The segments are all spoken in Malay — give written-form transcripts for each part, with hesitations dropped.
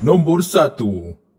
Nombor 1.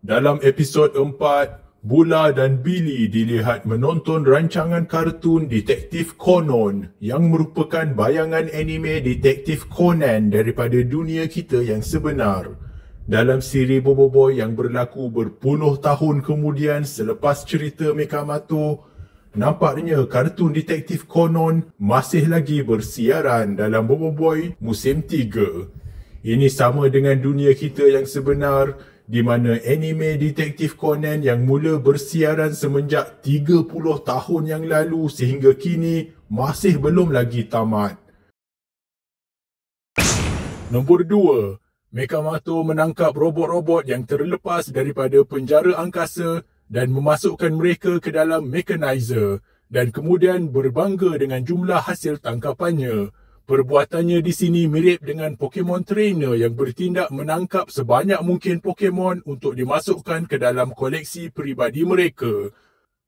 Dalam episod 4, Bula dan Billy dilihat menonton rancangan kartun Detektif Conan yang merupakan bayangan anime Detektif Conan daripada dunia kita yang sebenar. Dalam siri Boboiboy yang berlaku berpuluh tahun kemudian selepas cerita Mekamato, nampaknya kartun Detektif Conan masih lagi bersiaran dalam Boboiboy musim 3. Ini sama dengan dunia kita yang sebenar, di mana anime Detektif Conan yang mula bersiaran semenjak 30 tahun yang lalu sehingga kini masih belum lagi tamat. Nombor 2. Mekamato menangkap robot-robot yang terlepas daripada penjara angkasa dan memasukkan mereka ke dalam mechanizer dan kemudian berbangga dengan jumlah hasil tangkapannya. Perbuatannya di sini mirip dengan Pokemon Trainer yang bertindak menangkap sebanyak mungkin Pokemon untuk dimasukkan ke dalam koleksi peribadi mereka.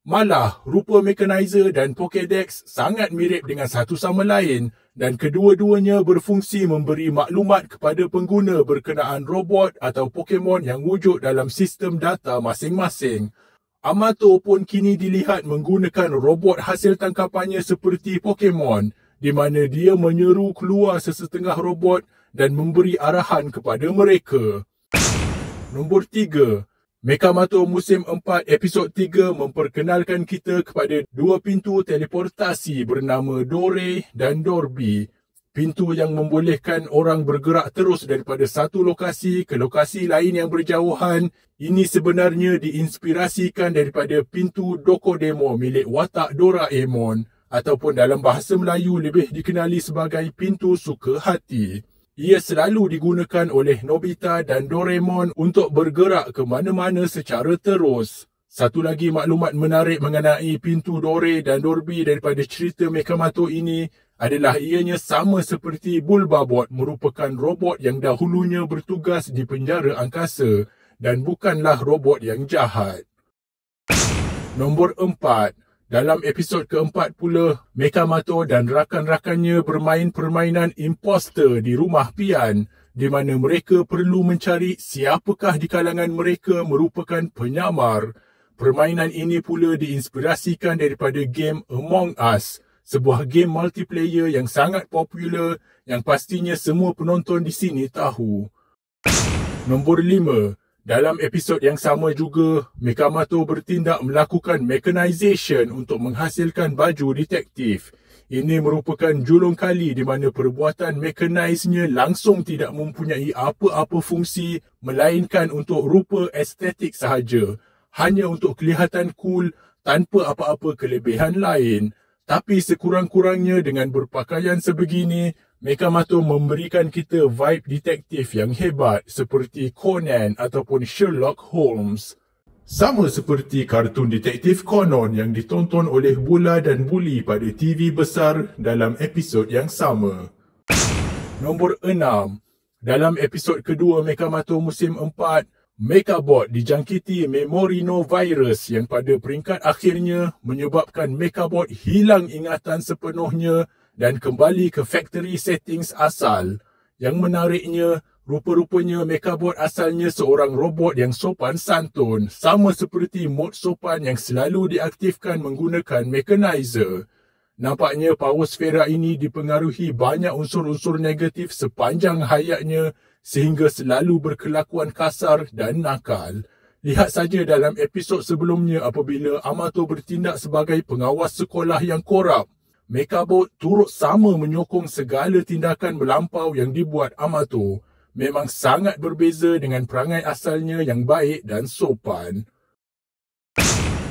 Malah, rupa Mechanizer dan Pokédex sangat mirip dengan satu sama lain dan kedua-duanya berfungsi memberi maklumat kepada pengguna berkenaan robot atau Pokemon yang wujud dalam sistem data masing-masing. Amato pun kini dilihat menggunakan robot hasil tangkapannya seperti Pokemon, di mana dia menyeru keluar sesetengah robot dan memberi arahan kepada mereka. Nombor 3. Mekamato musim 4 episod 3 memperkenalkan kita kepada dua pintu teleportasi bernama Dore dan Dorby. Pintu yang membolehkan orang bergerak terus daripada satu lokasi ke lokasi lain yang berjauhan. Ini sebenarnya diinspirasikan daripada pintu Dokodemo milik watak Doraemon, ataupun dalam bahasa Melayu lebih dikenali sebagai pintu suka hati. Ia selalu digunakan oleh Nobita dan Doraemon untuk bergerak ke mana-mana secara terus. Satu lagi maklumat menarik mengenai pintu Dore dan Dorby daripada cerita Mekamato ini adalah ianya sama seperti Bulbabot merupakan robot yang dahulunya bertugas di penjara angkasa dan bukanlah robot yang jahat. Nombor 4. Dalam episod keempat pula, Mekamato dan rakan-rakannya bermain permainan imposter di rumah pian, di mana mereka perlu mencari siapakah di kalangan mereka merupakan penyamar. Permainan ini pula diinspirasikan daripada game Among Us, sebuah game multiplayer yang sangat popular yang pastinya semua penonton di sini tahu. Nombor 5. Dalam episod yang sama juga, Mekamato bertindak melakukan mechanization untuk menghasilkan baju detektif. Ini merupakan julung kali di mana perbuatan mechanizenya langsung tidak mempunyai apa-apa fungsi melainkan untuk rupa estetik sahaja, hanya untuk kelihatan cool tanpa apa-apa kelebihan lain. Tapi sekurang-kurangnya dengan berpakaian sebegini, Mekamato memberikan kita vibe detektif yang hebat seperti Conan ataupun Sherlock Holmes. Sama seperti kartun Detektif Conan yang ditonton oleh Bula dan Bully pada TV besar dalam episod yang sama. Nombor 6. Dalam episod kedua Mekamato musim 4, Mekabot dijangkiti memorinovirus yang pada peringkat akhirnya menyebabkan Mekabot hilang ingatan sepenuhnya dan kembali ke factory settings asal. Yang menariknya, rupa-rupanya Mekabot asalnya seorang robot yang sopan santun, sama seperti mod sopan yang selalu diaktifkan menggunakan mechanizer. Nampaknya power sfera ini dipengaruhi banyak unsur-unsur negatif sepanjang hayatnya sehingga selalu berkelakuan kasar dan nakal. Lihat saja dalam episod sebelumnya apabila Amato bertindak sebagai pengawas sekolah yang korup. Mekabot turut sama menyokong segala tindakan melampau yang dibuat Amato. Memang sangat berbeza dengan perangai asalnya yang baik dan sopan.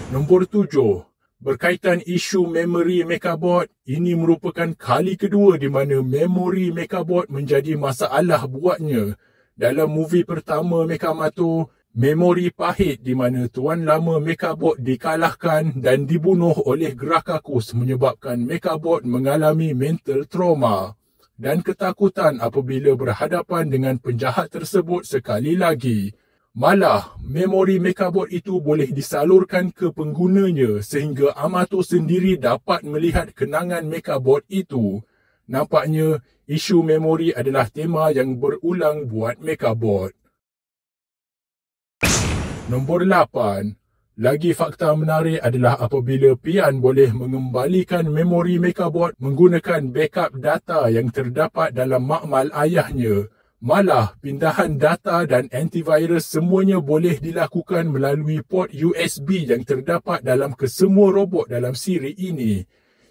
Nombor 7. Berkaitan isu memori Mekabot, ini merupakan kali kedua di mana memori Mekabot menjadi masalah buatnya. Dalam movie pertama Mekamato, memori pahit di mana Tuan Lama Mekabot dikalahkan dan dibunuh oleh Grakakus menyebabkan Mekabot mengalami mental trauma dan ketakutan apabila berhadapan dengan penjahat tersebut sekali lagi. Malah, memori Mekabot itu boleh disalurkan ke penggunanya sehingga Amato sendiri dapat melihat kenangan Mekabot itu. Nampaknya, isu memori adalah tema yang berulang buat Mekabot. Nombor 8. Lagi fakta menarik adalah apabila pian boleh mengembalikan memori MechaBot menggunakan backup data yang terdapat dalam makmal ayahnya. Malah, pindahan data dan antivirus semuanya boleh dilakukan melalui port USB yang terdapat dalam kesemua robot dalam siri ini.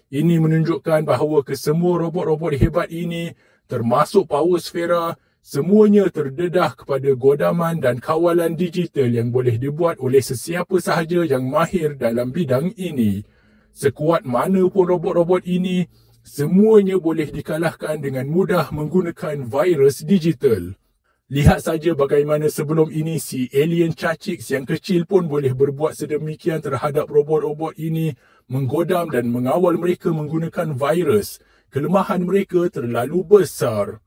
Ini menunjukkan bahawa kesemua robot-robot hebat ini, termasuk Power Sphera, semuanya terdedah kepada godaman dan kawalan digital yang boleh dibuat oleh sesiapa sahaja yang mahir dalam bidang ini. Sekuat mana pun robot-robot ini, semuanya boleh dikalahkan dengan mudah menggunakan virus digital. Lihat saja bagaimana sebelum ini si alien cacik yang kecil pun boleh berbuat sedemikian terhadap robot-robot ini, menggodam dan mengawal mereka menggunakan virus. Kelemahan mereka terlalu besar.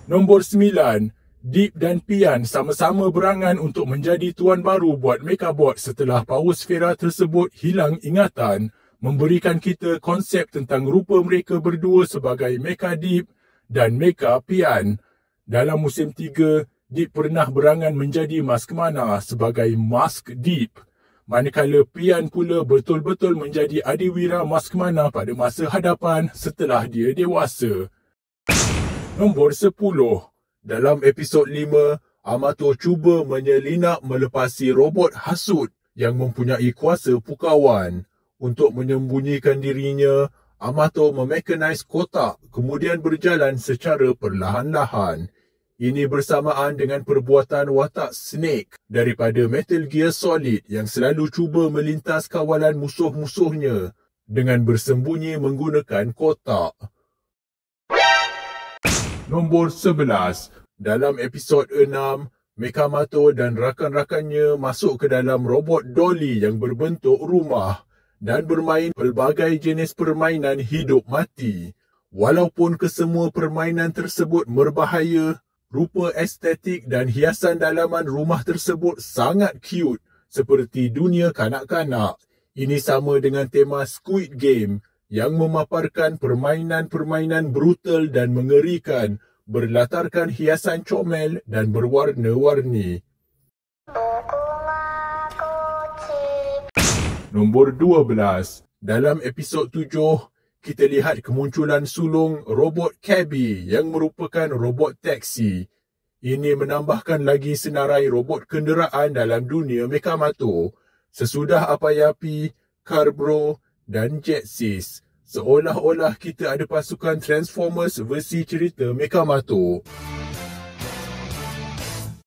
Nombor 9. Deep dan Pian sama-sama berangan untuk menjadi tuan baru buat MechaBot setelah Power Sphera tersebut hilang ingatan, memberikan kita konsep tentang rupa mereka berdua sebagai Mecha Deep dan Mecha Pian. Dalam musim 3, Deep pernah berangan menjadi Maskmana sebagai Mask Deep, manakala Pian pula betul-betul menjadi adiwira Maskmana pada masa hadapan setelah dia dewasa. Nombor 10. Dalam episod 5, Amato cuba menyelinap melepasi robot hasut yang mempunyai kuasa pukawan. Untuk menyembunyikan dirinya, Amato memekanize kotak kemudian berjalan secara perlahan-lahan. Ini bersamaan dengan perbuatan watak Snake daripada Metal Gear Solid yang selalu cuba melintas kawalan musuh-musuhnya dengan bersembunyi menggunakan kotak. Nombor 11. Dalam episod 6, Mechamato dan rakan-rakannya masuk ke dalam robot Dolly yang berbentuk rumah dan bermain pelbagai jenis permainan hidup mati. Walaupun kesemua permainan tersebut berbahaya, rupa estetik dan hiasan dalaman rumah tersebut sangat cute seperti dunia kanak-kanak. Ini sama dengan tema Squid Game yang memaparkan permainan-permainan brutal dan mengerikan berlatarkan hiasan comel dan berwarna-warni. Nombor 12. Dalam episod 7, kita lihat kemunculan sulung robot Cabby yang merupakan robot taksi. Ini menambahkan lagi senarai robot kenderaan dalam dunia Mechamato. Sesudah Apayapi, Carbro dan Jetsis, seolah-olah kita ada pasukan Transformers versi cerita Mechamato.